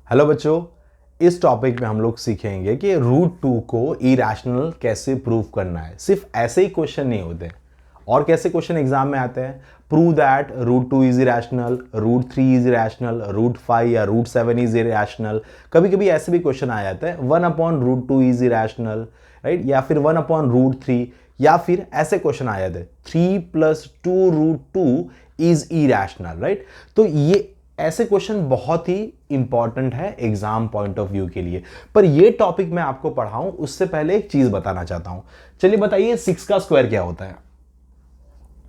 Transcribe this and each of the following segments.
Hello बच्चों, इस topic में हम लोग सीखेंगे कि रूट टू को इरैशनल कैसे प्रूव करना है। सिर्फ ऐसे ही क्वेश्चन नहीं होते और कैसे क्वेश्चन एग्जाम में आते हैं। Prove that root two is irrational, root three is irrational, root five या रूट सेवन इज इरैशनल। कभी कभी ऐसे भी क्वेश्चन आ जाते हैं one upon root two is irrational, right, या फिर वन अपॉन रूट थ्री, या फिर ऐसे क्वेश्चन आ जाते हैं three plus two root two is irrational, right. तो ये ऐसे क्वेश्चन बहुत ही इंपॉर्टेंट है एग्जाम पॉइंट ऑफ व्यू के लिए। पर ये टॉपिक मैं आपको पढ़ाऊं उससे पहले एक चीज बताना चाहता हूं। चलिए बताइए, 6 का स्क्वायर क्या होता है?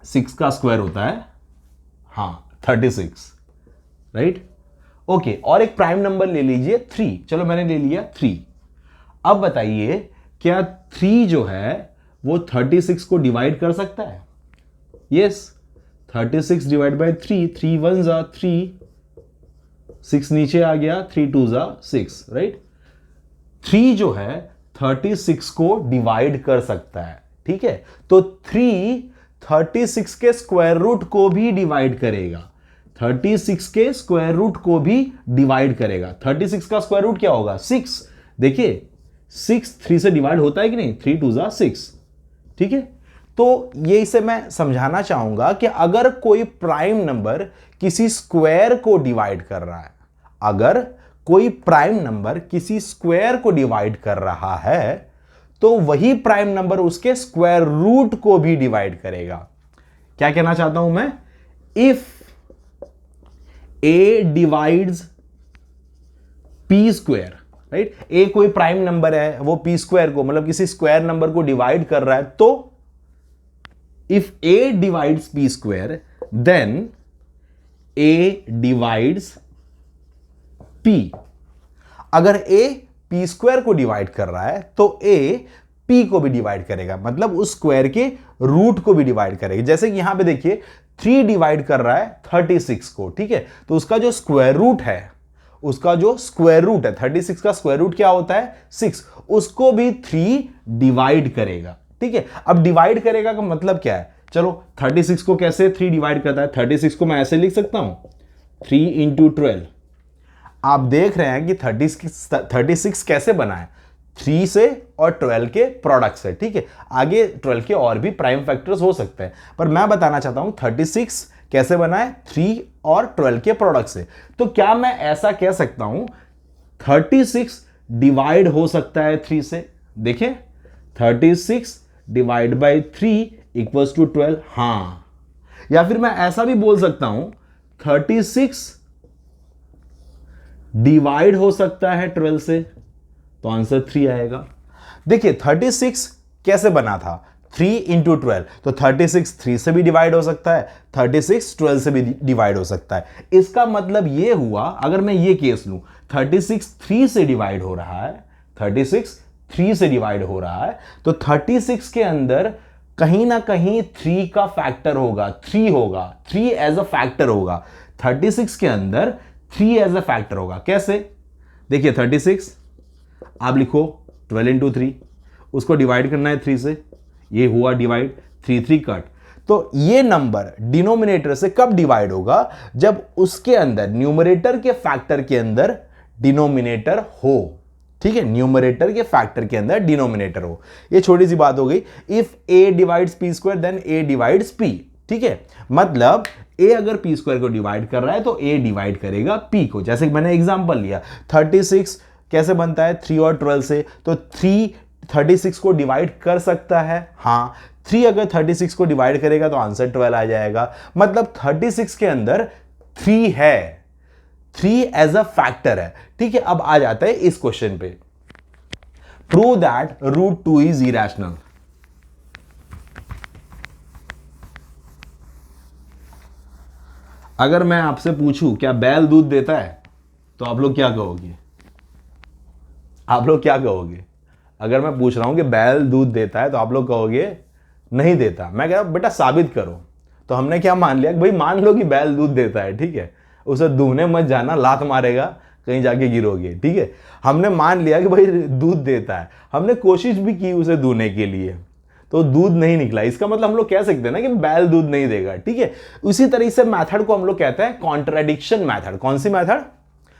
6 का स्क्वायर होता है 36, राइट। ओके, और एक प्राइम नंबर ले लीजिए 3। चलो मैंने ले लिया 3। अब बताइए, क्या 3 जो है वो 36 को डिवाइड कर सकता है? यस, 36 डिवाइड बाई 3, 3 1 जा 3, 6 नीचे आ गया, 3 2 जा 6, राइट। 3 जो है 36 को डिवाइड कर सकता है, ठीक है। तो 3 36 के स्क्वायर रूट को भी डिवाइड करेगा, 36 के स्क्वायर रूट को भी डिवाइड करेगा। 36 का स्क्वायर रूट क्या होगा? 6। देखिए 6 3 से डिवाइड होता है कि नहीं? 3 2 जा 6, ठीक है। तो ये इसे मैं समझाना चाहूंगा कि अगर कोई प्राइम नंबर किसी स्क्वायर को डिवाइड कर रहा है, अगर कोई प्राइम नंबर किसी स्क्वायर को डिवाइड कर रहा है तो वही प्राइम नंबर उसके स्क्वायर रूट को भी डिवाइड करेगा। क्या कहना चाहता हूं मैं? If A divides P square, right, A कोई प्राइम नंबर है, वो पी स्क्वायर को मतलब किसी स्क्वायर नंबर को डिवाइड कर रहा है, तो if a divides p square then a divides p। अगर a p स्क्वायर को डिवाइड कर रहा है तो a p को भी डिवाइड करेगा, मतलब उस स्क्वायर के रूट को भी डिवाइड करेगा। जैसे कि यहां पे देखिए 3 डिवाइड कर रहा है 36 को, ठीक है। तो उसका जो स्क्वायर रूट है, उसका जो स्क्वायर रूट है 36 का स्क्वायर रूट क्या होता है? 6। उसको भी 3 डिवाइड करेगा, ठीक है। अब डिवाइड करेगा का मतलब क्या है? चलो 36 को कैसे 3 डिवाइड करता है? 36 को मैं ऐसे लिख सकता हूं 3 इंटू 12। आप देख रहे हैं कि 36 कैसे बना है? 3 से और 12 के प्रोडक्ट से, ठीक है। आगे 12 के और भी प्राइम फैक्टर्स हो सकते हैं, पर मैं बताना चाहता हूं 36 कैसे बना है? 3 और 12 के प्रोडक्ट से। तो क्या मैं ऐसा कह सकता हूं 36 डिवाइड हो सकता है 3 से? देखें 36 डिवाइड बाई 3 इक्वल्स टू 12। हां, या फिर मैं ऐसा भी बोल सकता हूं 36 डिवाइड हो सकता है 12 से, तो आंसर 3 आएगा। देखिए 36 कैसे बना था? 3 इंटू 12, तो 36 3 से भी डिवाइड हो सकता है, 36 12 से भी डिवाइड हो सकता है। इसका मतलब यह हुआ, अगर मैं ये केस लूं 36 3 से डिवाइड हो रहा है, 36 3 से डिवाइड हो रहा है, तो 36 के अंदर कहीं ना कहीं 3 का फैक्टर होगा, 3 होगा, 3 एज अ फैक्टर होगा। 36 के अंदर 3 एज अ फैक्टर होगा। कैसे? देखिए 36 आप लिखो 12 इंटू 3, उसको डिवाइड करना है 3 से, ये हुआ डिवाइड, 3 3 कट। तो ये नंबर डिनोमिनेटर से कब डिवाइड होगा? जब उसके अंदर न्यूमरेटर के फैक्टर के अंदर डिनोमिनेटर हो, ठीक है। न्यूमरेटर के फैक्टर के अंदर डिनोमिनेटर हो। ये छोटी सी बात हो गई। If a divides p square then a divides p, ठीक है। मतलब a अगर p स्क्वायर को डिवाइड कर रहा है तो a डिवाइड करेगा p को। जैसे कि मैंने एग्जांपल लिया 36 कैसे बनता है? 3 और 12 से, तो 3 36 को डिवाइड कर सकता है। हां, 3 अगर 36 को डिवाइड करेगा तो आंसर 12 आ जाएगा। मतलब 36 के अंदर 3 है, 3 एज अ फैक्टर है, ठीक है। अब आ जाता है इस क्वेश्चन पे, prove that root 2 is irrational. अगर मैं आपसे पूछूं क्या बैल दूध देता है, तो आप लोग क्या कहोगे? आप लोग क्या कहोगे? अगर मैं पूछ रहा हूं कि बैल दूध देता है तो आप लोग कहोगे नहीं देता। मैं कह रहा हूं बेटा साबित करो। तो हमने क्या मान लिया कि भाई मान लो कि बैल दूध देता है, ठीक है। उसे दूहने मत जाना, लात मारेगा, कहीं जाके गिरोगे, ठीक है। हमने मान लिया कि भाई दूध देता है, हमने कोशिश भी की उसे दूहने के लिए, तो दूध नहीं निकला। इसका मतलब हम लोग कह सकते हैं ना कि बैल दूध नहीं देगा, ठीक है। उसी तरीके से मेथड को हम लोग कहते हैं कॉन्ट्राडिक्शन मेथड। कौन सी मेथड?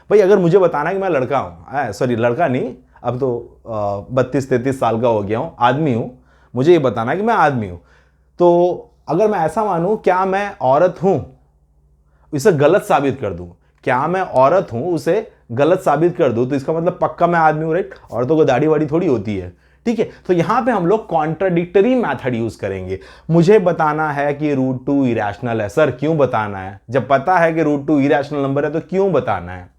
भाई अगर मुझे बताना कि मैं लड़का हूँ, सॉरी लड़का नहीं, अब तो 32-33 साल का हो गया हूँ, आदमी हूँ, मुझे ये बताना कि मैं आदमी हूँ, तो अगर मैं ऐसा मानूं क्या मैं औरत हूं, इसे गलत साबित कर दूं, क्या मैं औरत हूं उसे गलत साबित कर दूं, तो इसका मतलब पक्का मैं आदमी हूं, राइट। औरतों को दाढ़ी वाड़ी थोड़ी होती है, ठीक है। तो यहां पे हम लोग कॉन्ट्राडिक्टरी मेथड यूज करेंगे। मुझे बताना है कि √2 इरेशनल है। सर क्यों बताना है? जब पता है कि √2 इरेशनल नंबर है तो क्यों बताना है?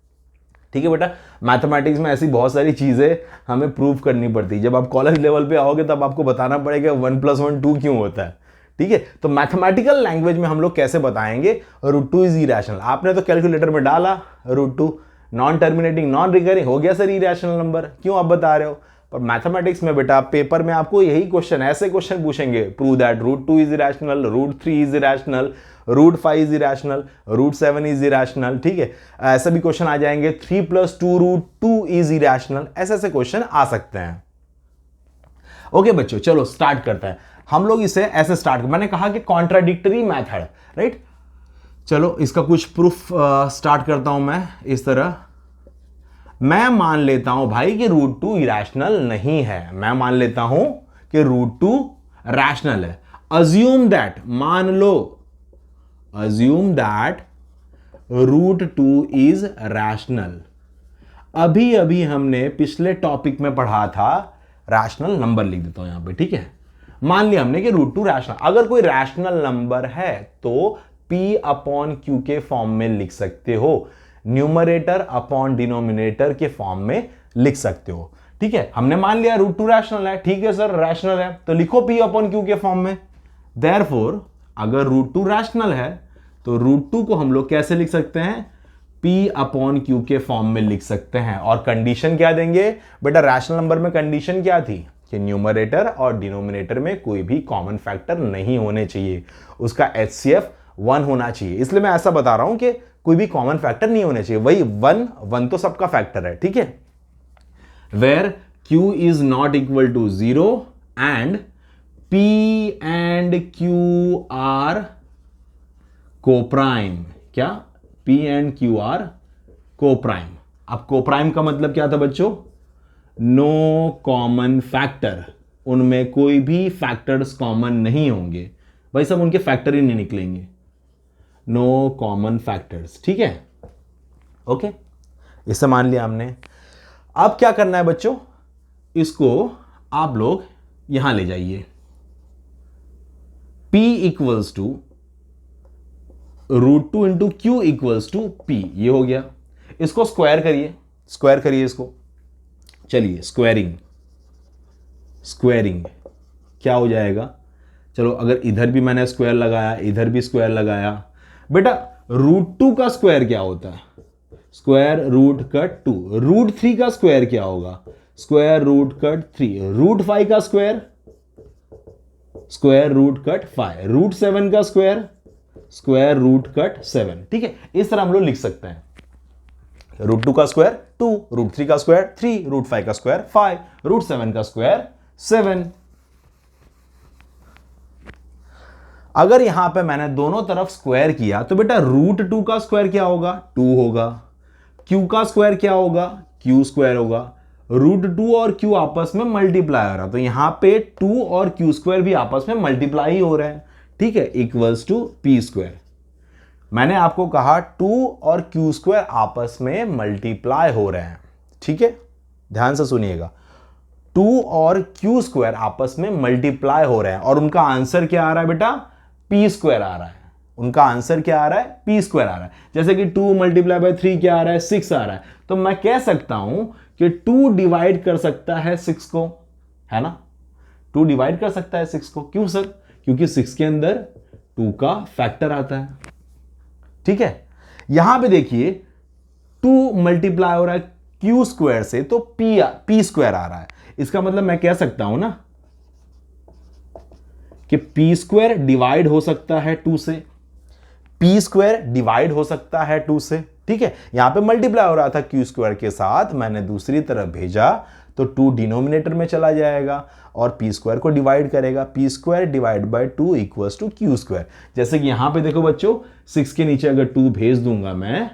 ठीक है बेटा, मैथमेटिक्स में ऐसी बहुत सारी चीजें हमें प्रूव करनी पड़ती है। जब आप कॉलेज लेवल पे आओगे तब आपको बताना पड़ेगा 1 + 1 2 क्यों होता है, ठीक है। तो मैथमेटिकल लैंग्वेज में हम लोग कैसे बताएंगे √2 इज इरेशनल। आपने तो कैलकुलेटर में डाला √2, नॉन टर्मिनेटिंग नॉन रिकरिंग, हो गया सर इरेशनल नंबर, क्यों आप बता रहे हो? पर मैथमेटिक्स में बेटा पेपर में आपको यही क्वेश्चन, ऐसे क्वेश्चन पूछेंगे, prove that √2 is irrational, √3 is irrational, √5 is irrational, √7 is irrational, ठीक है। ऐसे भी क्वेश्चन आ जाएंगे 3 + 2 √2 इज इरेशनल, ऐसे ऐसे क्वेश्चन आ सकते हैं। ओके बच्चों, चलो स्टार्ट करते हैं। हम लोग इसे ऐसे स्टार्ट, मैंने कहा कि कॉन्ट्राडिक्टरी मेथड, राइट। चलो इसका कुछ प्रूफ स्टार्ट करता हूं मैं इस तरह। मैं मान लेता हूं भाई कि √2 इरेशनल नहीं है, मैं मान लेता हूं कि √2 रैशनल है। अज्यूम दैट, मान लो, अज्यूम दैट √2 इज रैशनल। अभी अभी हमने पिछले टॉपिक में पढ़ा था, रैशनल नंबर लिख देता हूं यहां पे, ठीक है। मान लिया हमने कि √2 रैशनल, अगर कोई रैशनल नंबर है तो P/Q के फॉर्म में लिख सकते हो, न्यूमरेटर अपॉन डिनोमिनेटर के फॉर्म में लिख सकते हो, ठीक है। हमने मान लिया √2 रैशनल है, ठीक है सर रैशनल है, तो लिखो P/Q के फॉर्म में। देयरफॉर अगर √2 रैशनल है तो √2 को हम लोग कैसे लिख सकते हैं? P/Q के फॉर्म में लिख सकते हैं। और कंडीशन क्या देंगे बेटा? रैशनल नंबर में कंडीशन क्या थी कि न्यूमरेटर और डिनोमिनेटर में कोई भी कॉमन फैक्टर नहीं होने चाहिए, उसका HCF 1 होना चाहिए। इसलिए मैं ऐसा बता रहा हूं कि कोई भी कॉमन फैक्टर नहीं होने चाहिए, वही 1 तो सबका फैक्टर है, ठीक है। Where Q is not equal to 0 and P and Q are coprime. क्या? P and Q are coprime. अब कोप्राइम का मतलब क्या था बच्चों? नो कॉमन फैक्टर, उनमें कोई भी फैक्टर्स कॉमन नहीं होंगे, भाई सब उनके फैक्टर ही नहीं निकलेंगे, नो कॉमन फैक्टर्स, ठीक है। ओके, इसे मान लिया हमने। अब क्या करना है बच्चों? इसको आप लोग यहां ले जाइए, P equals to √2 into Q equals to P, ये हो गया। इसको स्क्वायर करिए, स्क्वायर करिए इसको, चलिए स्क्वायरिंग, स्क्वायरिंग क्या हो जाएगा? चलो अगर इधर भी मैंने स्क्वायर लगाया, इधर भी स्क्वायर लगाया, बेटा √2 का स्क्वायर क्या होता है? Square root cut 2। √3 का स्क्वायर क्या होगा? Square root cut 3। √5 का स्क्वायर, स्क्वायर रूट कट 5। √7 का स्क्वायर, स्क्वायर रूट कट 7, ठीक है। इस तरह हम लोग लिख सकते हैं, √2 का स्क्वायर 2, √3 का स्क्वायर 3, √5 का स्क्वायर 5, √7 का स्क्वायर 7। अगर यहां पे मैंने दोनों तरफ स्क्वायर किया तो बेटा √2 का स्क्वायर क्या होगा? 2 होगा। Q का स्क्वायर क्या होगा? Q स्क्वायर होगा। √2 और Q आपस में मल्टीप्लाई हो रहा है, तो यहां पे 2 और Q स्क्वायर भी आपस में मल्टीप्लाई हो रहे हैं, ठीक है, इक्वल्स टू P स्क्वायर। मैंने आपको कहा 2 और Q स्क्वायर आपस में मल्टीप्लाई हो रहे हैं, ठीक है, ध्यान से सुनिएगा। 2 और Q स्क्वायर आपस में मल्टीप्लाई हो रहे हैं और उनका आंसर क्या आ रहा है बेटा? P स्क्वायर आ रहा है। उनका आंसर क्या आ रहा है? P स्क्वायर आ रहा है। जैसे कि 2 × 3 क्या आ रहा है? 6 आ रहा है। तो मैं कह सकता हूं कि 2 डिवाइड कर सकता है 6 को, है ना? 2 डिवाइड कर सकता है 6 को। क्यों सर? क्योंकि 6 के अंदर 2 का फैक्टर आता है, ठीक है। यहां पे देखिए 2 मल्टीप्लाई हो रहा है Q स्क्वायर से, तो P स्क्वायर आ रहा है। इसका मतलब मैं कह सकता हूं ना कि P स्क्वायर डिवाइड हो सकता है 2 से, P स्क्वायर डिवाइड हो सकता है 2 से, ठीक है। यहां पे मल्टीप्लाई हो रहा था Q स्क्वायर के साथ, मैंने दूसरी तरफ भेजा तो 2 डिनोमिनेटर में चला जाएगा और P स्क्वायर को डिवाइड करेगा। P square divide by 2 equals to Q square. जैसे कि यहां पे देखो बच्चों, 6 के नीचे अगर 2 भेज दूंगा मैं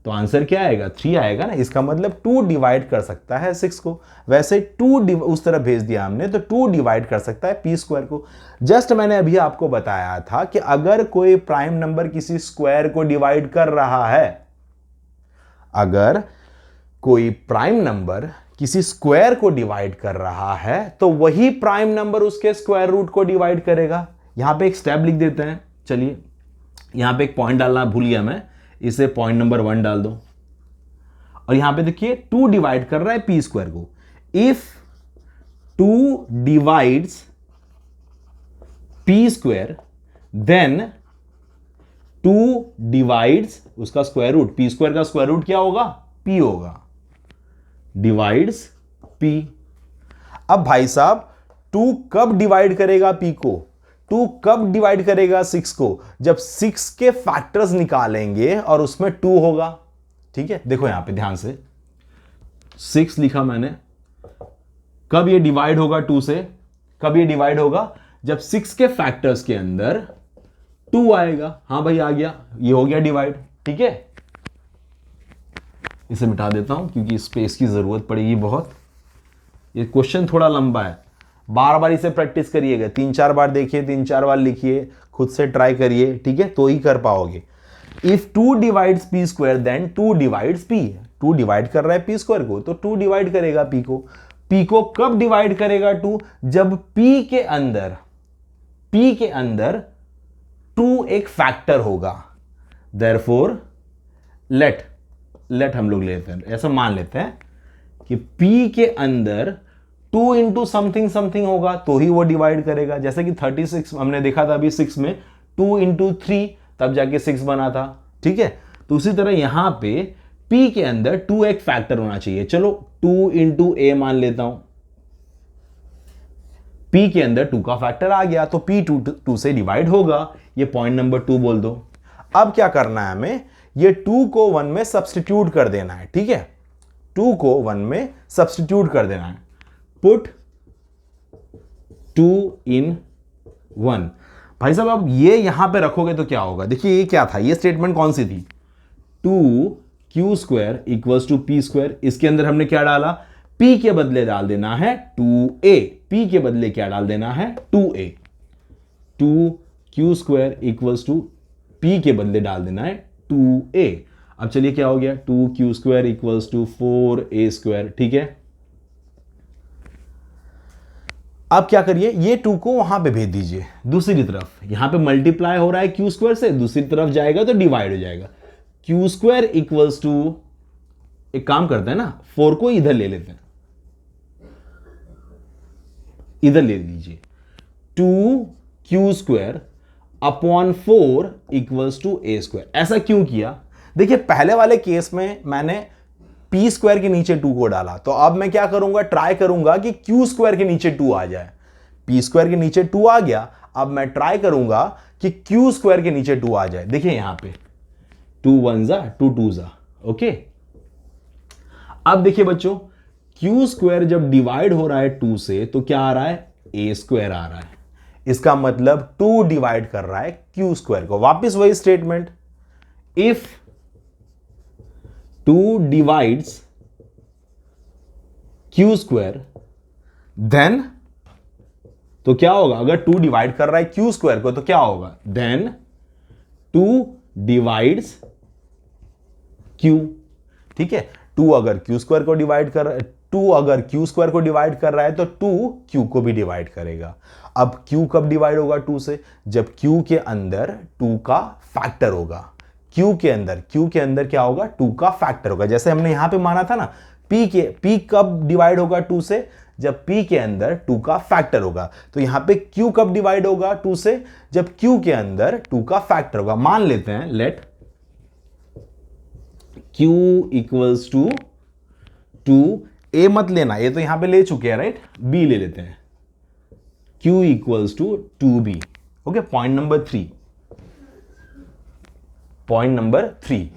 तो आंसर क्या आएगा, 3 आएगा ना। इसका मतलब 2 डिवाइड कर सकता है 6 को, वैसे 2 उस तरफ भेज दिया हमने तो 2 डिवाइड कर सकता है पी स्क्वायर को। जस्ट मैंने अभी आपको बताया था कि अगर कोई प्राइम नंबर किसी स्क्वायर को डिवाइड कर रहा है, अगर कोई प्राइम नंबर किसी स्क्वायर को डिवाइड कर रहा है तो वही प्राइम नंबर उसके स्क्वायर रूट को डिवाइड करेगा। यहां पे एक स्टेप लिख देते हैं, चलिए यहां पे एक पॉइंट डालना भूल गया मैं, इसे पॉइंट नंबर 1 डाल दो। और यहां पे देखिए 2 डिवाइड कर रहा है पी स्क्वायर को। If 2 divides P square then 2 divides उसका स्क्वायर रूट, पी स्क्वायर का स्क्वायर रूट क्या होगा, पी होगा, डिवाइड्स पी। अब भाई साहब 2 कब डिवाइड करेगा पी को, 2 कब डिवाइड करेगा 6 को, जब 6 के फैक्टर्स निकालेंगे और उसमें 2 होगा। ठीक है, देखो यहां पे ध्यान से 6 लिखा मैंने, कब ये डिवाइड होगा 2 से, कब ये डिवाइड होगा, जब 6 के फैक्टर्स के अंदर 2 आएगा। हाँ भाई आ गया, ये हो गया डिवाइड। ठीक है, इसे मिटा देता हूं क्योंकि स्पेस की जरूरत पड़ेगी बहुत। ये क्वेश्चन थोड़ा लंबा है, बार बार इसे प्रैक्टिस करिएगा, 3-4 बार देखिए, 3-4 बार लिखिए, खुद से ट्राई करिए, ठीक है, तो ही कर पाओगे। If 2 divides P square then 2 divides P, 2 divide कर रहा है पी स्क्वायर को तो 2 डिवाइड करेगा पी को। पी को कब डिवाइड करेगा 2, जब पी के अंदर 2 एक फैक्टर होगा। देयरफॉर लेट हम लोग लेते हैं, ऐसा मान लेते हैं कि P के अंदर 2 इंटू समथिंग समथिंग होगा तो ही वो डिवाइड करेगा। जैसे कि 36 हमने देखा था अभी 6 में 2 इंटू 3 तब जाके 6 बना था। ठीक है, तो उसी तरह यहां पे P के अंदर 2 एक फैक्टर होना चाहिए। चलो 2 इंटू ए मान लेता हूं, P के अंदर 2 का फैक्टर आ गया तो P 2 से डिवाइड होगा। ये पॉइंट नंबर 2 बोल दो। अब क्या करना है हमें, ये 2 को 1 में सब्स्टिट्यूट कर देना है। ठीक है, 2 को 1 में सब्स्टिट्यूट कर देना है। Put 2 in 1। भाई साहब अब ये यहां पे रखोगे तो क्या होगा, देखिए ये क्या था, ये स्टेटमेंट कौन सी थी, 2q square equals to P square. इसके अंदर हमने क्या डाला, p के बदले डाल देना है 2a, p के बदले क्या डाल देना है 2a। 2q square equals to p के बदले डाल देना है 2a। अब चलिए क्या हो गया, 2q square equals to 4a square. ठीक है, अब क्या करिए, ये 2 को वहां पे भेज दीजिए दूसरी तरफ। यहां पे मल्टीप्लाई हो रहा है q स्क्वायर से, दूसरी तरफ जाएगा तो डिवाइड हो जाएगा। q स्क्वायर इक्वल्स टू, एक काम करते हैं ना, 4 को इधर ले लेते हैं, इधर ले लीजिए, 2q square upon 4 equals to a square. ऐसा क्यों किया, देखिए पहले वाले केस में मैंने पी स्क्वायर के नीचे 2 को डाला, तो अब मैं क्या करूंगा, ट्राई करूंगा कि क्यू स्क्वायर के नीचे 2 आ जाए। पी स्क्वायर के नीचे 2 आ गया, अब मैं ट्राई करूंगा कि क्यू स्क्वायर के नीचे 2 आ जाए। देखिए यहां पे 2 1 जा 2 2 जा, ओके। अब देखिए बच्चों, क्यू स्क्वायर जब डिवाइड हो रहा है 2 से तो क्या आ रहा है, ए स्क्वायर आ रहा है। इसका मतलब 2 डिवाइड कर रहा है क्यू स्क्वायर को। वापिस वही statement, if 2 divides q square then, तो क्या होगा, अगर 2 डिवाइड कर रहा है q स्क्वायर को तो क्या होगा, देन 2 डिवाइड्स q। ठीक है, 2 अगर q स्क्वायर को डिवाइड कर रहा है, 2 अगर q स्क्वायर को डिवाइड कर रहा है तो 2 q को भी डिवाइड करेगा। अब q कब डिवाइड होगा 2 से, जब q के अंदर 2 का फैक्टर होगा। Q के अंदर क्या होगा, 2 का फैक्टर होगा। जैसे हमने यहां पे माना था ना, P कब डिवाइड होगा 2 से, जब P के अंदर 2 का फैक्टर होगा। तो यहां पे Q कब डिवाइड होगा 2 से, जब Q के अंदर 2 का फैक्टर होगा। मान लेते हैं, let Q equals to 2, A मत लेना, ये तो यहां पे ले चुके हैं राइट, B ले लेते हैं, Q equals to 2B। Okay, point number 3, point number 3।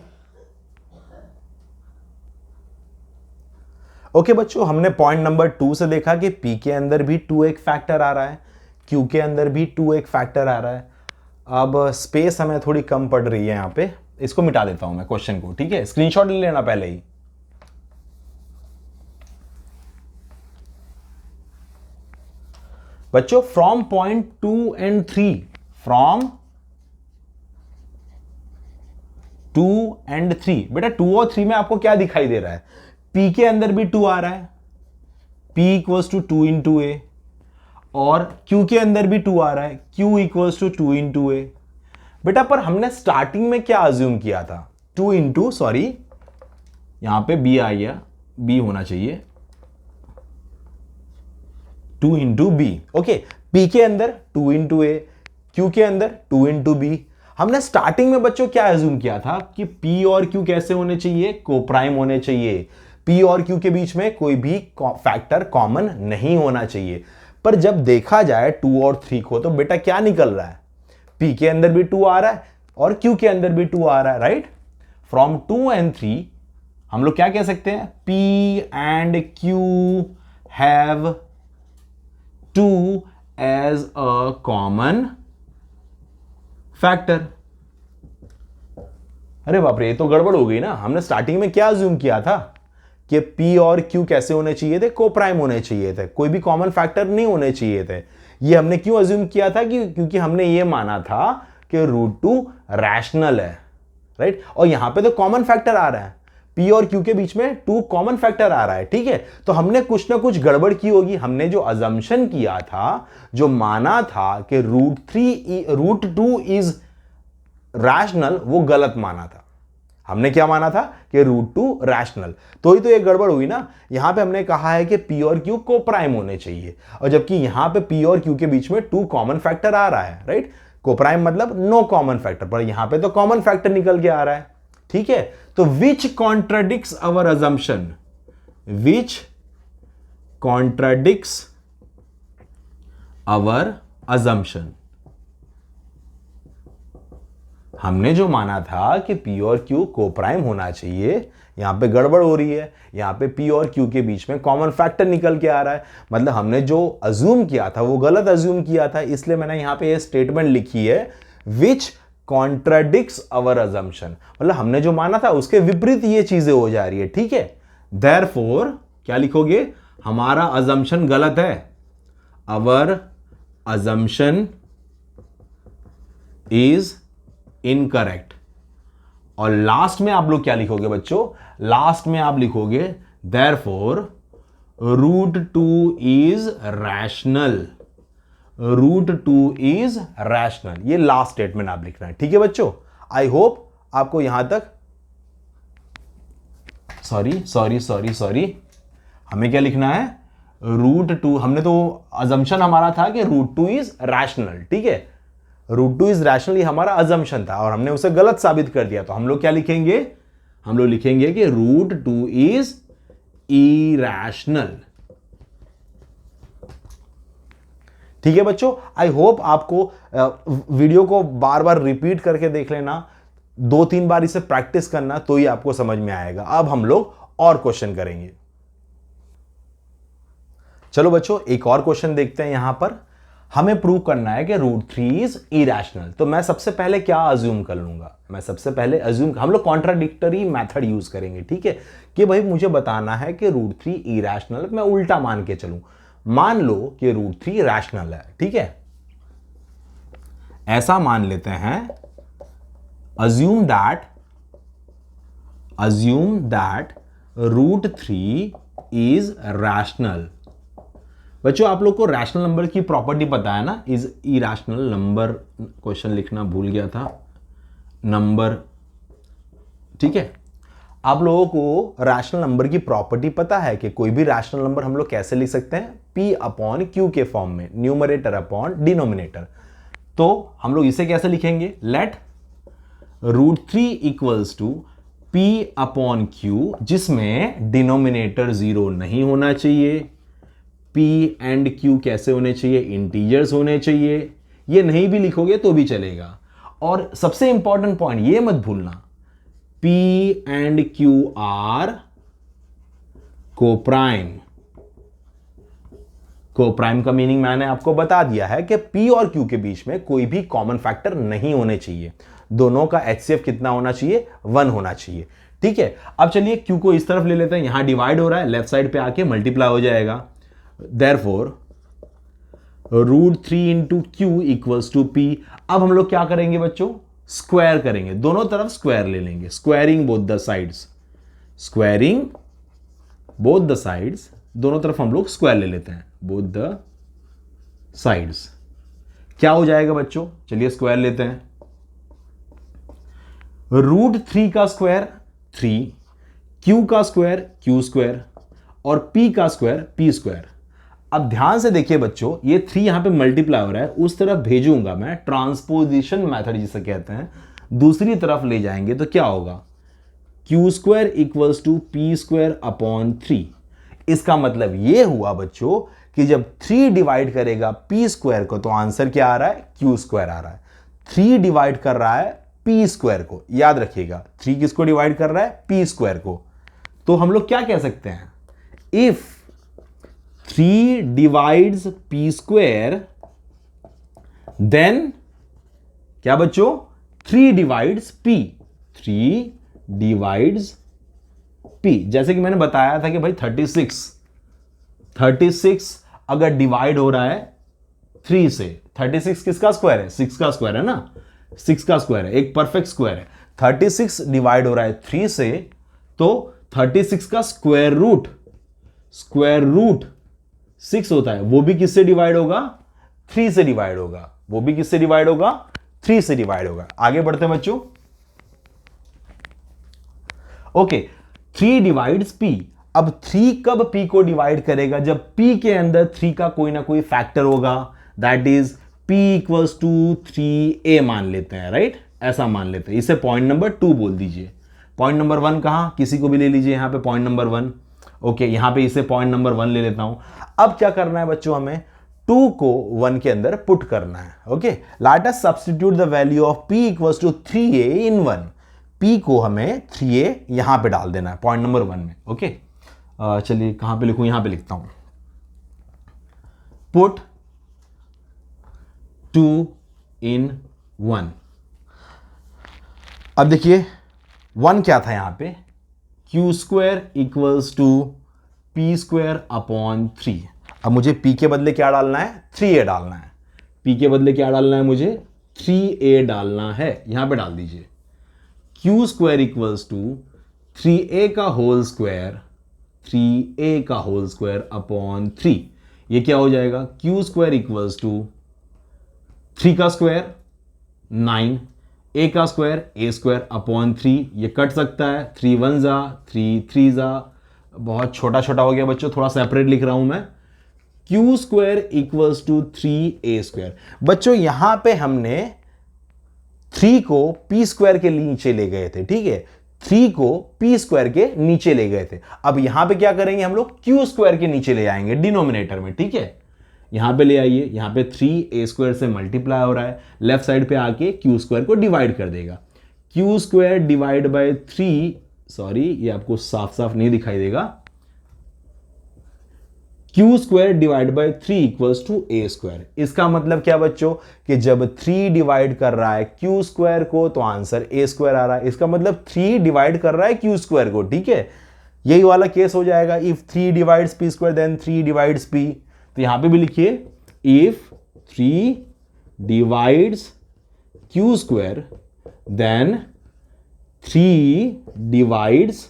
Okay बच्चों, हमने पॉइंट नंबर 2 से देखा कि P के अंदर भी 2 एक फैक्टर आ रहा है, Q के अंदर भी 2 एक फैक्टर आ रहा है। अब स्पेस हमें थोड़ी कम पड़ रही है यहाँ पे, इसको मिटा देता हूं मैं क्वेश्चन को, ठीक है, स्क्रीनशॉट ले लेना पहले ही। बच्चों from point 2 and 3, from 2 and 3, बेटा 2 और 3 में आपको क्या दिखाई दे रहा है? P के अंदर भी 2 आ रहा है, P इक्वल्स टू 2 इंटू ए, और Q के अंदर भी 2 आ रहा है, Q इक्वल्स टू 2 इंटू ए। बेटा पर हमने स्टार्टिंग में क्या अज्यूम किया था? 2 इंटू, सॉरी यहां पे B आ गया, B होना चाहिए 2 इंटू बी। ओके, P के अंदर 2 इंटू ए, Q के अंदर 2 इंटू बी। हमने स्टार्टिंग में बच्चों क्या अज्यूम किया था कि P और Q कैसे होने चाहिए? कोप्राइम होने चाहिए। P और Q के बीच में कोई भी फैक्टर कॉमन नहीं होना चाहिए। पर जब देखा जाए 2 और 3 को, तो बेटा क्या निकल रहा है? P के अंदर भी 2 आ रहा है और Q के अंदर भी 2 आ रहा है, राइट? फ्रॉम 2 and 3 हम लोग क्या कह सकते हैं? P and Q have 2 as a common factor। अरे बाप रे, ये तो गड़बड़ हो गई ना। हमने स्टार्टिंग में क्या अज्यूम किया था कि P और Q कैसे होने चाहिए थे? कोप्राइम होने चाहिए थे, कोई भी कॉमन फैक्टर नहीं होने चाहिए थे। ये हमने क्यों अज्यूम किया था? क्योंकि हमने ये माना था कि √2 रैशनल है, राइट? और यहां पे तो कॉमन फैक्टर आ रहा है, P और Q के बीच में 2 कॉमन फैक्टर आ रहा है, ठीक है? तो हमने कुछ ना कुछ गड़बड़ की होगी। हमने जो अजम्पशन किया था, जो माना था कि √2 इज रैशनल, वो गलत माना था। हमने क्या माना था? कि √2 रैशनल। तो ही तो ये गड़बड़ हुई ना। यहां पे हमने कहा है कि P और Q कोप्राइम होने चाहिए, और जबकि यहां पे P और Q के बीच में 2 कॉमन फैक्टर आ रहा है, राइट? कोप्राइम मतलब नो कॉमन फैक्टर, पर यहां पे तो कॉमन फैक्टर निकल के आ रहा है, ठीक है? तो विच contradicts our assumption, which contradicts our assumption. हमने जो माना था कि P और Q कोप्राइम होना चाहिए, यहां पे गड़बड़ हो रही है। यहां पे P और Q के बीच में कॉमन फैक्टर निकल के आ रहा है, मतलब हमने जो अज्यूम किया था वो गलत अज्यूम किया था। इसलिए मैंने यहां पे ये स्टेटमेंट लिखी है, विच कॉन्ट्राडिक्ट्स अवर अजम्पशन, मतलब हमने जो माना था उसके विपरीत ये चीजें हो जा रही है, ठीक है? देयरफॉर क्या लिखोगे? हमारा अजम्पशन गलत है, अवर अजम्पशन इज इनकरेक्ट। और लास्ट में आप लोग क्या लिखोगे बच्चों? लास्ट में आप लिखोगे therefore √2 is rational, √2 is rational. ये लास्ट स्टेटमेंट आप लिखना है, ठीक है बच्चों? आई होप आपको यहां तक, सॉरी हमें क्या लिखना है? √2, हमने तो अजम्पशन हमारा था कि √2 इज रैशनल, ठीक है? √2 इज रैशनल, ये हमारा अजम्पशन था और हमने उसे गलत साबित कर दिया। तो हम लोग क्या लिखेंगे? हम लोग लिखेंगे कि √2 इज इरैशनल, ठीक है बच्चों? आई होप आपको वीडियो को बार बार रिपीट करके देख लेना, 2-3 बार इसे प्रैक्टिस करना, तो ही आपको समझ में आएगा। अब हम लोग और क्वेश्चन करेंगे। चलो बच्चों, एक और क्वेश्चन देखते हैं। यहां पर हमें प्रूव करना है कि √3 इज इरैशनल। तो मैं सबसे पहले क्या अज्यूम कर लूंगा? मैं सबसे पहले हम लोग कॉन्ट्राडिक्टरी मेथड यूज करेंगे, ठीक है? कि भाई मुझे बताना है कि √3 इरैशनल। मैं उल्टा मान के चलूं, मान लो कि √3 रैशनल है, ठीक है? ऐसा मान लेते हैं, assume that √3 is rational। बच्चों आप लोग को रैशनल नंबर की प्रॉपर्टी पता है ना? इज इरैशनल नंबर, क्वेश्चन लिखना भूल गया था, नंबर, ठीक है? आप लोगों को रैशनल नंबर की प्रॉपर्टी पता है कि कोई भी रैशनल नंबर हम लोग कैसे लिख सकते हैं? P/Q के फॉर्म में, न्यूमरेटर अपॉन डिनोमिनेटर। तो हम लोग इसे कैसे लिखेंगे? लेट √3 इक्वल्स टू P/Q, जिसमें डिनोमिनेटर 0 नहीं होना चाहिए। P एंड Q कैसे होने चाहिए? इंटीजर्स होने चाहिए। ये नहीं भी लिखोगे तो भी चलेगा। और सबसे इंपॉर्टेंट पॉइंट ये मत भूलना, P and Q are coprime. Coprime का मीनिंग मैंने आपको बता दिया है कि P और Q के बीच में कोई भी कॉमन फैक्टर नहीं होने चाहिए। दोनों का HCF कितना होना चाहिए, 1 होना चाहिए। ठीक है, अब चलिए Q को इस तरफ ले लेते हैं, यहां डिवाइड हो रहा है, लेफ्ट साइड पे आके मल्टीप्लाई हो जाएगा। Therefore √3 into Q equals to P। अब हम लोग क्या करेंगे बच्चों, स्क्वायर करेंगे, दोनों तरफ स्क्वायर ले लेंगे, squaring both the sides, squaring both the sides, दोनों तरफ हम लोग स्क्वायर ले लेते हैं, बोथ द साइड्स। क्या हो जाएगा बच्चों, चलिए स्क्वायर लेते हैं। √3 का स्क्वायर 3, Q का स्क्वायर Q स्क्वायर और P का स्क्वायर P स्क्वायर। अब ध्यान से देखिए बच्चों, ये 3 यहां पे मल्टीप्लाई हो रहा है, उस तरफ भेजूंगा मैं, ट्रांसपोजिशन मेथड जिसे कहते हैं, दूसरी तरफ ले जाएंगे तो क्या होगा, Q square equals to P square upon 3। इसका मतलब ये हुआ बच्चों कि जब 3 डिवाइड करेगा P स्क्वायर को तो आंसर क्या आ रहा है, Q स्क्वायर आ रहा है। 3 डिवाइड कर रहा है P स्क्वायर को, याद रखिएगा 3 किसको डिवाइड कर रहा है, P स्क्वायर को। तो हम लोग क्या कह सकते हैं, if 3 divides P square then क्या बच्चों, 3 डिवाइड्स P, 3 डिवाइड्स P। जैसे कि मैंने बताया था कि भाई 36 अगर डिवाइड हो रहा है 3 से, 36 किसका स्क्वायर है, 6 का स्क्वायर है ना, 6 का स्क्वायर है, एक परफेक्ट स्क्वायर है। 36 डिवाइड हो रहा है 3 से, तो 36 का स्क्वायर रूट 6 होता है, वो भी किससे डिवाइड होगा, 3 से डिवाइड होगा, वो भी किससे डिवाइड होगा, 3 से डिवाइड होगा। आगे बढ़ते हैं बच्चों। Okay, 3 divides P। अब 3 कब P को डिवाइड करेगा, जब P के अंदर 3 का कोई ना कोई फैक्टर होगा, that is P equals to 3a मान लेते हैं, राइट, ऐसा मान लेते हैं, इसे पॉइंट नंबर 2 बोल दीजिए। पॉइंट नंबर 1 कहां, किसी को भी ले लीजिए यहां पे पॉइंट नंबर 1। ओके, यहां पे इसे पॉइंट नंबर 1 ले लेता हूं। अब क्या करना है बच्चों, हमें 2 को 1 के अंदर पुट करना है। Okay, let us substitute the value of P equals to 3a in 1। P को हमें 3a यहां पे डाल देना है पॉइंट नंबर 1 में। ओके, चलिए कहां पे लिखूं, यहां पे लिखता हूं, पुट 2 इन 1। अब देखिए 1 क्या था यहां पे, Q square equals to P square upon 3। अब मुझे P के बदले क्या डालना है, 3a डालना है। P के बदले क्या डालना है, मुझे 3a डालना है, यहां पे डाल दीजिए। Q square equals to 3a का होल स्क्वायर, 3a का होल स्क्वायर अपॉन 3। ये क्या हो जाएगा, Q स्क्वायर इक्वल्स टू 3 का स्क्वायर 9, a का स्क्वायर a स्क्वायर अपॉन 3। ये कट सकता है, 3 1 जा 3 3 जा, बहुत छोटा छोटा हो गया बच्चों, थोड़ा सेपरेट लिख रहा हूं मैं। Q square equals to 3a square. बच्चों यहां पे हमने 3 को P स्क्वायर के नीचे ले गए थे, ठीक है, 3 को P स्क्वायर के नीचे ले गए थे। अब यहां पे क्या करेंगे, हम लोग Q स्क्वायर के नीचे ले आएंगे डिनोमिनेटर में, ठीक है। यहां पे ले आइए, यहां पे 3a स्क्वायर से मल्टीप्लाई हो रहा है, लेफ्ट साइड पे आके Q स्क्वायर को डिवाइड कर देगा। Q square divide by 3, sorry ये आपको साफ साफ नहीं दिखाई देगा, Q square divide by 3 equals to a square. इसका मतलब क्या बच्चों, कि जब 3 डिवाइड कर रहा है Q स्क्वायर को तो आंसर a स्क्वायर आ रहा है। इसका मतलब 3 डिवाइड कर रहा है Q स्क्वायर को, ठीक है, यही वाला केस हो जाएगा। If 3 divides P square then 3 divides P। तो यहां पे भी लिखिए, if 3 divides Q square then 3 divides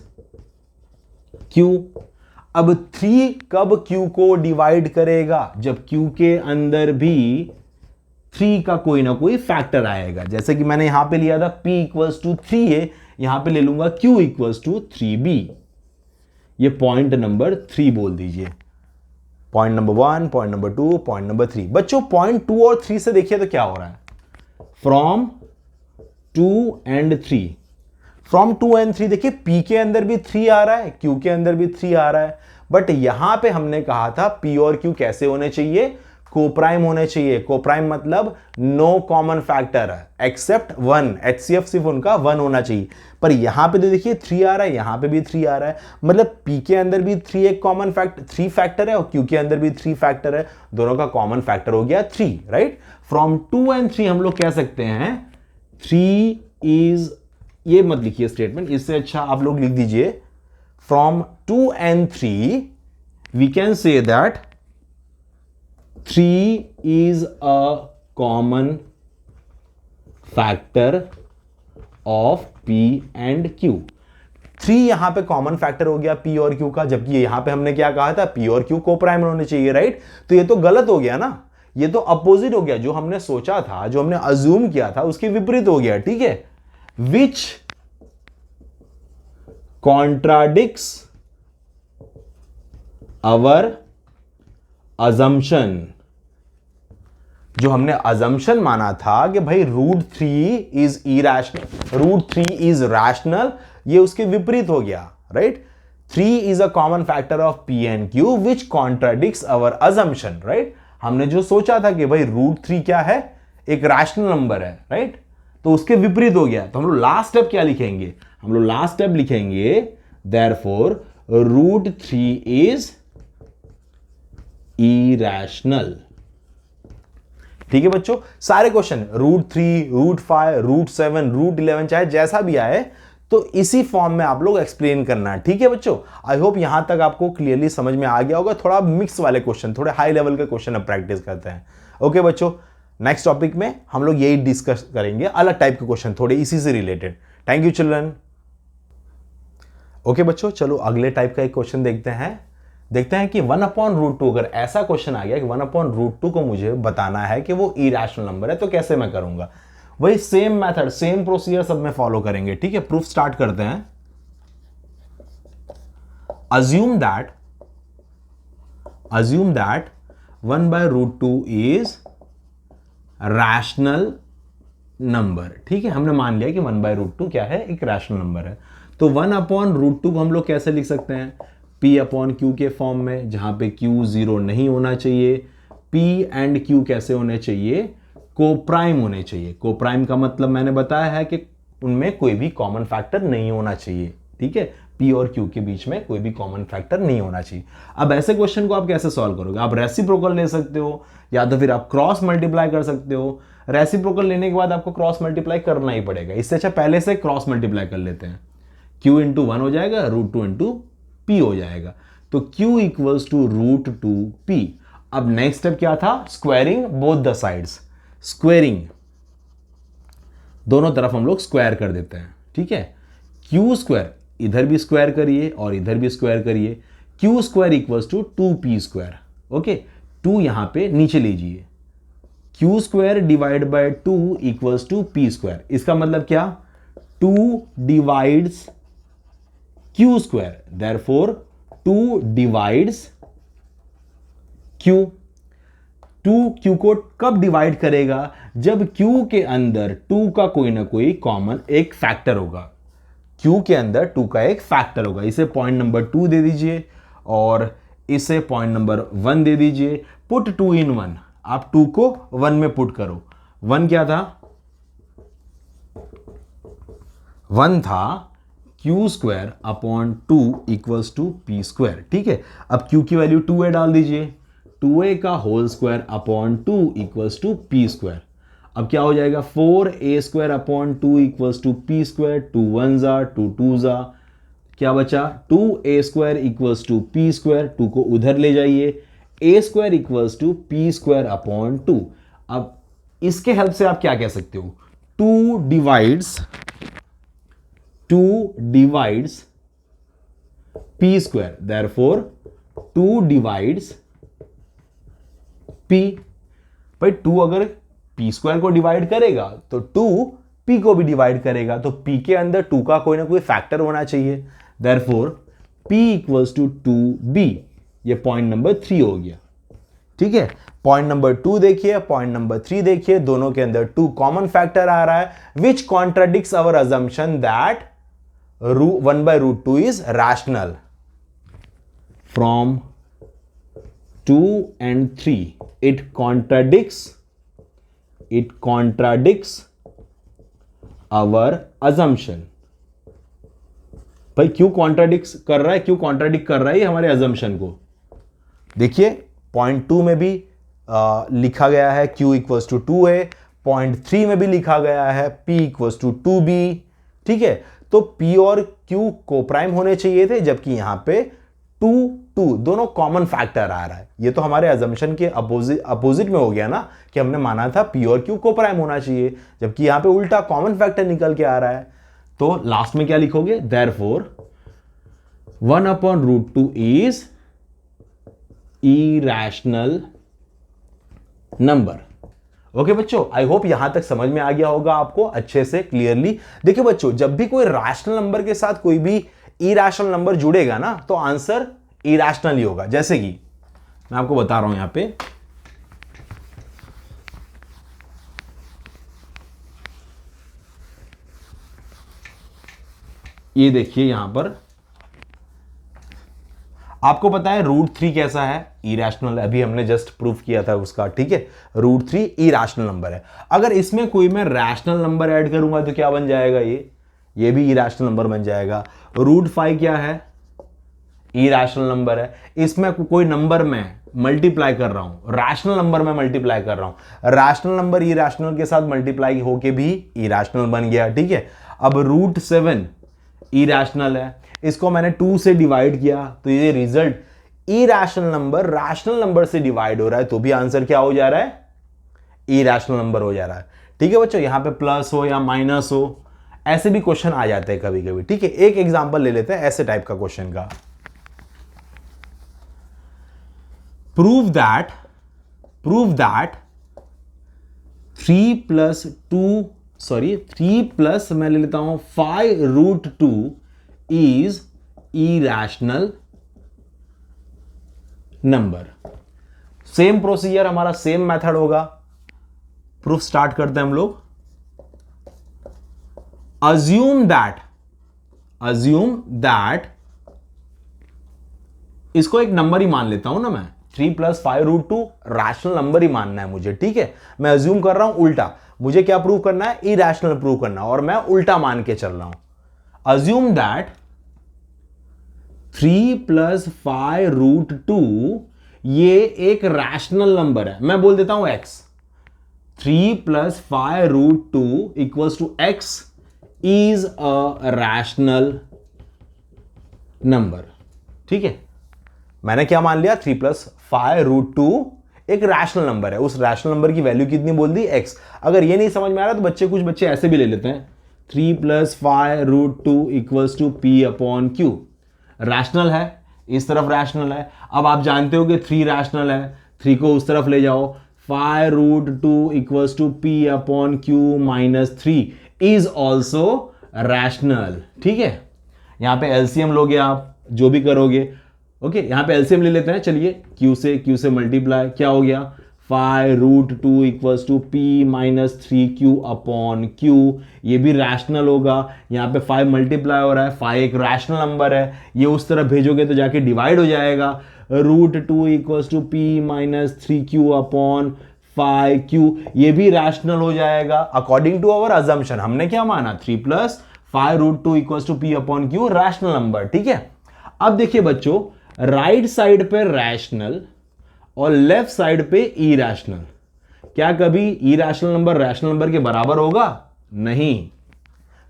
Q। अब 3 कब Q को डिवाइड करेगा, जब Q के अंदर भी 3 का कोई ना कोई फैक्टर आएगा। जैसे कि मैंने यहां पे लिया था P इक्वल्स टू 3a, यहां पे ले लूंगा Q इक्वल्स टू 3b। ये पॉइंट नंबर 3 बोल दीजिए, point number 1, point number 2, point number 3। बच्चों पॉइंट 2 और 3 से देखिए तो क्या हो रहा है, फ्रॉम 2 एंड 3, फ्रॉम 2 एंड 3। देखिए P के अंदर भी 3 आ रहा है, Q के अंदर भी 3 आ रहा है, बट यहां पे हमने कहा था P और Q कैसे होने चाहिए, कोप्राइम होने चाहिए। कोप्राइम मतलब no common factor except 1, HCF सिर्फ उनका 1 होना चाहिए। पर यहां पे तो देखिए 3 आ रहा है, यहां पे भी 3 आ रहा है, मतलब P के अंदर भी 3 एक कॉमन फैक्टर 3 फैक्टर है और Q के अंदर भी 3 फैक्टर है, दोनों का कॉमन फैक्टर हो गया 3, राइट। फ्रॉम 2 एंड 3 हम लोग कह सकते हैं 3 इज, ये मत लिखिए स्टेटमेंट, इससे अच्छा आप लोग लिख दीजिए from 2 and 3 we can say that 3 is a common factor of P and Q। 3 यहां पे कॉमन फैक्टर हो गया P और Q का, जबकि यहां पे हमने क्या कहा था, P और Q को प्राइम होने चाहिए, राइट। तो ये तो गलत हो गया ना, ये तो अपोजिट हो गया, जो हमने सोचा था, जो हमने अज्यूम किया था उसके विपरीत हो गया, ठीक है। विच कॉन्ट्राडिक्स अवर अजम्पशन, जो हमने अजम्पशन माना था कि भाई √3 इज इरेशनल, √3 इज रैशनल, ये उसके विपरीत हो गया, right. 3 is a common factor of P and Q which contradicts our assumption, right. हमने जो सोचा था कि भाई √3 क्या है, एक रैशनल नंबर है, राइट, तो उसके विपरीत हो गया। तो हम लोग लास्ट स्टेप क्या लिखेंगे, हम लोग लास्ट स्टेप लिखेंगे देयरफॉर √3 इज इरेशनल। ठीक है बच्चों, सारे क्वेश्चन √3, √5, √7, √11 चाहे जैसा भी आए तो इसी फॉर्म में आप लोग एक्सप्लेन करना है, ठीक है बच्चों। आई होप यहां तक आपको क्लियरली समझ में आ गया होगा। थोड़ा मिक्स वाले क्वेश्चन, थोड़े हाई लेवल के क्वेश्चन अब प्रैक्टिस करते हैं। ओके बच्चों, नेक्स्ट टॉपिक में हम लोग यही डिस्कस करेंगे, अलग टाइप के क्वेश्चन थोड़े इसी से related. Thank you children. Okay बच्चों, चलो अगले टाइप का एक क्वेश्चन देखते हैं कि 1/√2, अगर ऐसा क्वेश्चन आ गया कि 1/√2 को मुझे बताना है कि वो इरेशनल नंबर है, तो कैसे मैं करूंगा। वही सेम मेथड, सेम प्रोसीजर सब में फॉलो करेंगे, ठीक है। प्रूफ स्टार्ट करते हैं। Assume that 1/√2 is rational number, ठीक है। हमने मान लिया कि 1/√2 क्या है, एक रैशनल नंबर है। तो 1/√2 को हम लोग कैसे लिख सकते हैं, P/Q के फॉर्म में, जहां पे Q 0 नहीं होना चाहिए। P and Q कैसे होने चाहिए, कोप्राइम होने चाहिए। कोप्राइम का मतलब मैंने बताया है कि उनमें कोई भी कॉमन फैक्टर नहीं होना चाहिए, ठीक है। P और Q के बीच में कोई भी कॉमन फैक्टर नहीं होना चाहिए। अब ऐसे क्वेश्चन को आप कैसे सॉल्व करोगे, आप रेसिप्रोकल ले सकते हो या तो फिर आप क्रॉस मल्टीप्लाई कर सकते हो। रेसिप्रोकल लेने के बाद आपको क्रॉस मल्टीप्लाई करना ही पड़ेगा, इससे अच्छा पहले से क्रॉस मल्टीप्लाई कर लेते हैं। Q × 1 हो जाएगा, √2 × P हो जाएगा। तो Q = √2P। अब नेक्स्ट स्टेप क्या था, squaring both the sides. Squaring, दोनों तरफ हम लोग स्क्वायर कर देते हैं, ठीक है। Q² इधर भी स्क्वायर करिए और इधर भी स्क्वायर करिए। Q² = 2P²। ओके, 2 यहां पे नीचे लीजिए। Q² / 2 = P²। इसका मतलब क्या, 2 divides Q², therefore 2 divides Q। 2 Q को कब डिवाइड करेगा, जब Q के अंदर 2 का कोई ना कोई कॉमन एक फैक्टर होगा। Q के अंदर 2 का एक फैक्टर होगा। इसे पॉइंट नंबर 2 दे दीजिए और इसे पॉइंट नंबर 1 दे दीजिए। पुट 2 in 1, आप 2 को 1 में पुट करो। 1 क्या था, 1 था Q² / 2 = P², ठीक है। अब Q की वैल्यू 2a डाल दीजिए, 2a का होल स्क्वायर / 2 = P²। अब क्या हो जाएगा, 4a² / 2 = P²। 2 1s are 2 2s are, क्या बचा, 2a² = P²। 2 को उधर ले जाइए, a² = P² / 2। अब इसके हेल्प से आप क्या कह सकते हो, 2 divides P², therefore 2 divides P। भाई 2 अगर P² को डिवाइड करेगा तो 2 P को भी डिवाइड करेगा, तो P के अंदर 2 का कोई ना कोई फैक्टर होना चाहिए। therefore P = 2B। ये पॉइंट नंबर 3 हो गया, ठीक है। पॉइंट नंबर 2 देखिए, पॉइंट नंबर 3 देखिए, दोनों के अंदर 2 कॉमन फैक्टर आ रहा है, which contradicts our assumption that 1/√2 is rational। From 2 and 3 it contradicts our assumption। भाई क्यों कॉन्ट्राडिक्ट कर रहा है, क्यों कॉन्ट्राडिक्ट कर रहा है ये हमारे अजम्पशन को। देखिए पॉइंट 2 में भी लिखा गया है Q = 2 है, 0.3 में भी लिखा गया है p इक्वल्स टू 2b। ठीक है, तो p और q कोप्राइम होने चाहिए थे, जबकि यहां पे 2 2 दोनों कॉमन फैक्टर आ रहा है। ये तो हमारे अजम्पशन के अपोजिट में हो गया ना, कि हमने माना था p और q कोप्राइम होना चाहिए, जबकि यहां पे उल्टा कॉमन फैक्टर निकल के आ रहा है। तो लास्ट में क्या लिखोगे, therefore 1/√2 is irrational number. Okay बच्चों, आई होप यहां तक समझ में आ गया होगा आपको अच्छे से क्लियरली। देखिए बच्चों, जब भी कोई रैशनल नंबर के साथ कोई भी इरैशनल नंबर जुड़ेगा ना, तो आंसर इरैशनल ही होगा। जैसे कि मैं आपको बता रहा हूं यहां पे, ये देखिए यहां पर आपको पता है √3 कैसा है, इरैशनल। अभी हमने जस्ट प्रूफ किया था उसका। ठीक है, √3 इरैशनल नंबर है। अगर इसमें कोई मैं रैशनल नंबर ऐड करूंगा तो क्या बन जाएगा, ये भी इरैशनल नंबर बन जाएगा। √5 क्या है, इरैशनल नंबर है। इसमें कोई नंबर मैं मल्टीप्लाई कर रहा हूं, रैशनल नंबर में मल्टीप्लाई कर रहा हूं, रैशनल नंबर इरैशनल के साथ मल्टीप्लाई होके भी इरैशनल बन गया। ठीक है, अब √7 इरैशनल है, इसको मैंने 2 से डिवाइड किया तो ये result irrational number rational number से डिवाइड हो रहा है, तो भी आंसर क्या हो जा रहा है, इरैशनल नंबर हो जा रहा है। ठीक है बच्चों, यहां पे प्लस हो या माइनस हो, ऐसे भी क्वेश्चन आ जाते हैं कभी कभी। ठीक है, एक एग्जांपल ले लेते हैं ऐसे टाइप का क्वेश्चन का। प्रूव दैट 3 प्लस मैं ले लेता हूं 5√2 is irrational number. Same procedure हमारा, सेम मेथड होगा। प्रूफ स्टार्ट करते हैं हम लोग। अज्यूम दैट इसको एक नंबर ही मान लेता हूं ना मैं, 3 + 5√2 रैशनल नंबर ही मानना है मुझे। ठीक है, मैं अज्यूम कर रहा हूं उल्टा, मुझे क्या प्रूव करना है, इरैशनल प्रूव करना है, और मैं उल्टा मान के चल रहा हूं। अज्यूम दैट 3 + 5√2 ये एक रैशनल नंबर है। मैं बोल देता हूं x। 3 + 5√2 equals to x is a rational number. ठीक है, मैंने क्या मान लिया, 3 + 5√2 एक रैशनल नंबर है। उस रैशनल नंबर की वैल्यू कितनी बोल दी, x। अगर ये नहीं समझ में आ रहा तो कुछ बच्चे ऐसे भी ले लेते हैं, 3 + 5√2 इक्वल्स टू p/q। रैशनल है, इस तरफ रैशनल है। अब आप जानते हो कि 3 रैशनल है, 3 को उस तरफ ले जाओ, 5√2 equals to p/q - 3 is also rational. ठीक है, यहां पे एलसीएम लोगे आप, जो भी करोगे। ओके, यहां पे एलसीएम ले लेते हैं। चलिए, q से मल्टीप्लाई, क्या हो गया, 5√2 इक्वल्स टू p - 3q/q। ये भी रैशनल होगा। यहां पे 5 मल्टीप्लाई हो रहा है, 5 एक रैशनल नंबर है, ये उस तरफ भेजोगे तो जाके डिवाइड हो जाएगा। √2 इक्वल्स टू p - 3q/5q, ये भी रैशनल हो जाएगा अकॉर्डिंग टू अवर अजम्पशन। हमने क्या माना, 3 + 5√2 equals to p/q rational number. ठीक है, अब देखिए बच्चों, राइट साइड पे रैशनल और लेफ्ट साइड पे इरैशनल, क्या कभी इरैशनल नंबर रैशनल नंबर के बराबर होगा, नहीं।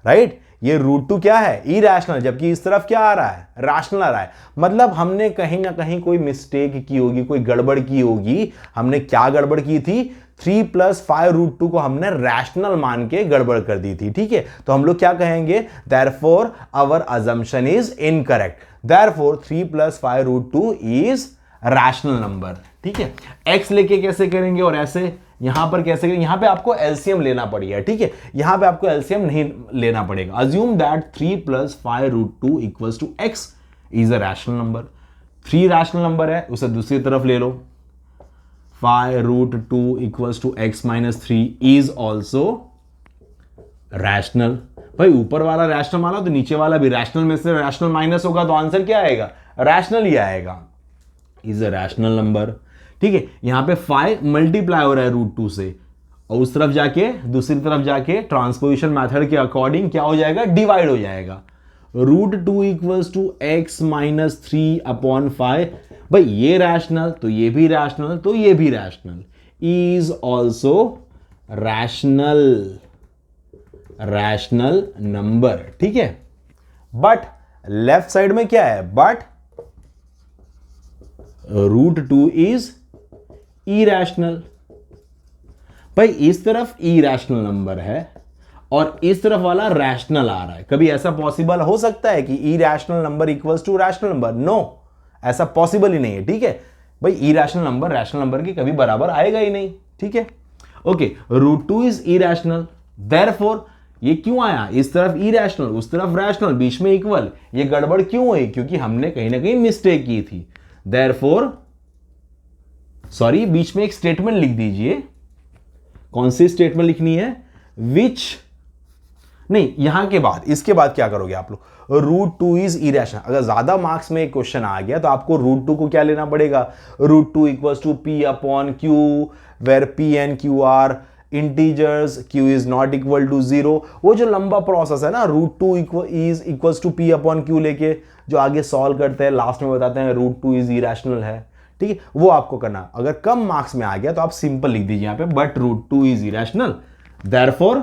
राइट, ये √2 क्या है, इरैशनल, जबकि इस तरफ क्या आ रहा है, रैशनल आ रहा है। मतलब हमने कहीं ना कहीं कोई मिस्टेक की होगी, कोई गड़बड़ की होगी। हमने क्या गड़बड़ की थी, 3 + 5√2 को हमने रैशनल मान के गड़बड़ कर दी थी। ठीक है, तो हम लोग क्या कहेंगे, therefore our assumption is incorrect. Therefore 3 + 5√2 is rational number. ठीक है, x लेके कैसे करेंगे और ऐसे यहां पर कैसे करेंगे, यहां पे आपको एलसीएम लेना पड़ेगा। ठीक है, यहां पे आपको एलसीएम नहीं लेना पड़ेगा। Assume that 3 + 5√2 equals to x is a rational number. 3 rational number है, उसे दूसरी तरफ ले लो, 5√2 equals to x - 3 is also rational. भाई ऊपर वाला रैशनल माना तो नीचे वाला भी रैशनल में से रैशनल माइनस होगा तो आंसर क्या आएगा, रैशनल ही आएगा, इज अ रैशनल नंबर। ठीक है, यहां पे 5 मल्टीप्लाई हो रहा है √2 से, और उस तरफ जाके दूसरी तरफ जाके ट्रांसपोजिशन मेथड के अकॉर्डिंग क्या हो जाएगा, डिवाइड हो जाएगा। √2 इक्वल्स टू x - 3/5। भाई ये रैशनल तो ये भी रैशनल तो ये भी rational, is also rational number, ठीक है। बट लेफ्ट साइड में क्या है, बट √2 इज इरैशनल। भाई इस तरफ इरैशनल नंबर है और इस तरफ वाला रैशनल आ रहा है, कभी ऐसा पॉसिबल हो सकता है कि irrational number equals to rational number? No, ऐसा पॉसिबल ही नहीं है, ठीक है भाई। इरैशनल नंबर रैशनल नंबर के कभी बराबर आएगा ही नहीं, ठीक है। ओके, √2 इज इरैशनल, देयरफॉर ये क्यों आया, इस तरफ इरैशनल उस तरफ रैशनल, बीच में इक्वल, ये गड़बड़ क्यों हुई? क्योंकि हमने कहीं ना कहीं मिस्टेक की थी। देयरफॉर सॉरी, बीच में एक स्टेटमेंट लिख दीजिए। कौन सी स्टेटमेंट लिखनी है? विच नहीं, यहां के बाद, इसके बाद क्या करोगे आप लोग? √2 इज इरैशनल। अगर ज्यादा मार्क्स में एक क्वेश्चन आ गया तो आपको √2 को क्या लेना पड़ेगा? √2 equals to P/Q, where P and Q are integers, Q is not equal to 0। वो जो लंबा प्रोसेस है ना, √2 इज इक्वल्स टू P/Q लेके जो आगे सॉल्व करते हैं, लास्ट में बताते हैं √2 इज इरैशनल है, ठीक है, वो आपको करना। अगर कम मार्क्स में आ गया तो आप सिंपल लिख दीजिए यहां पे, but √2 is irrational, therefore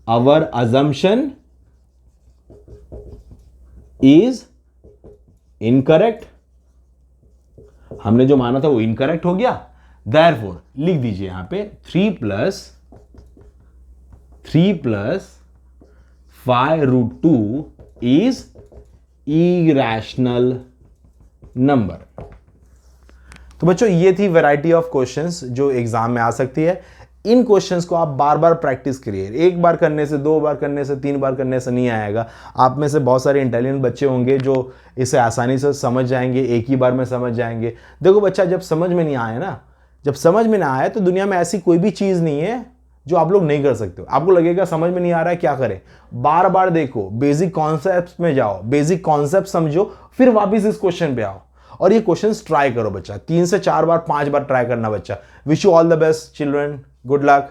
our assumption is incorrect। हमने जो माना था वो इनकरेक्ट हो गया, therefore लिख दीजिए यहां पे 3 प्लस 5√2 is irrational number। तो बच्चों ये थी वैरायटी ऑफ क्वेश्चंस जो एग्जाम में आ सकती है। इन क्वेश्चंस को आप बार बार प्रैक्टिस करिए, एक बार करने से, 2 बार करने से, 3 बार करने से नहीं आएगा। आप में से बहुत सारे इंटेलिजेंट बच्चे होंगे जो इसे आसानी से समझ जाएंगे, एक ही बार में समझ जाएंगे। देखो बच्चा, जब समझ में नहीं आए ना, जब समझ में ना आए तो दुनिया में ऐसी कोई भी चीज़ नहीं है जो आप लोग नहीं कर सकते हो। आपको लगेगा समझ में नहीं आ रहा है, क्या करें? बार बार देखो, बेसिक कॉन्सेप्ट में जाओ, बेसिक कॉन्सेप्ट समझो, फिर वापिस इस क्वेश्चन पे आओ और ये क्वेश्चंस ट्राई करो बच्चा। 3 से 4 बार 5 बार ट्राई करना बच्चा। Wish you all the best children, good luck.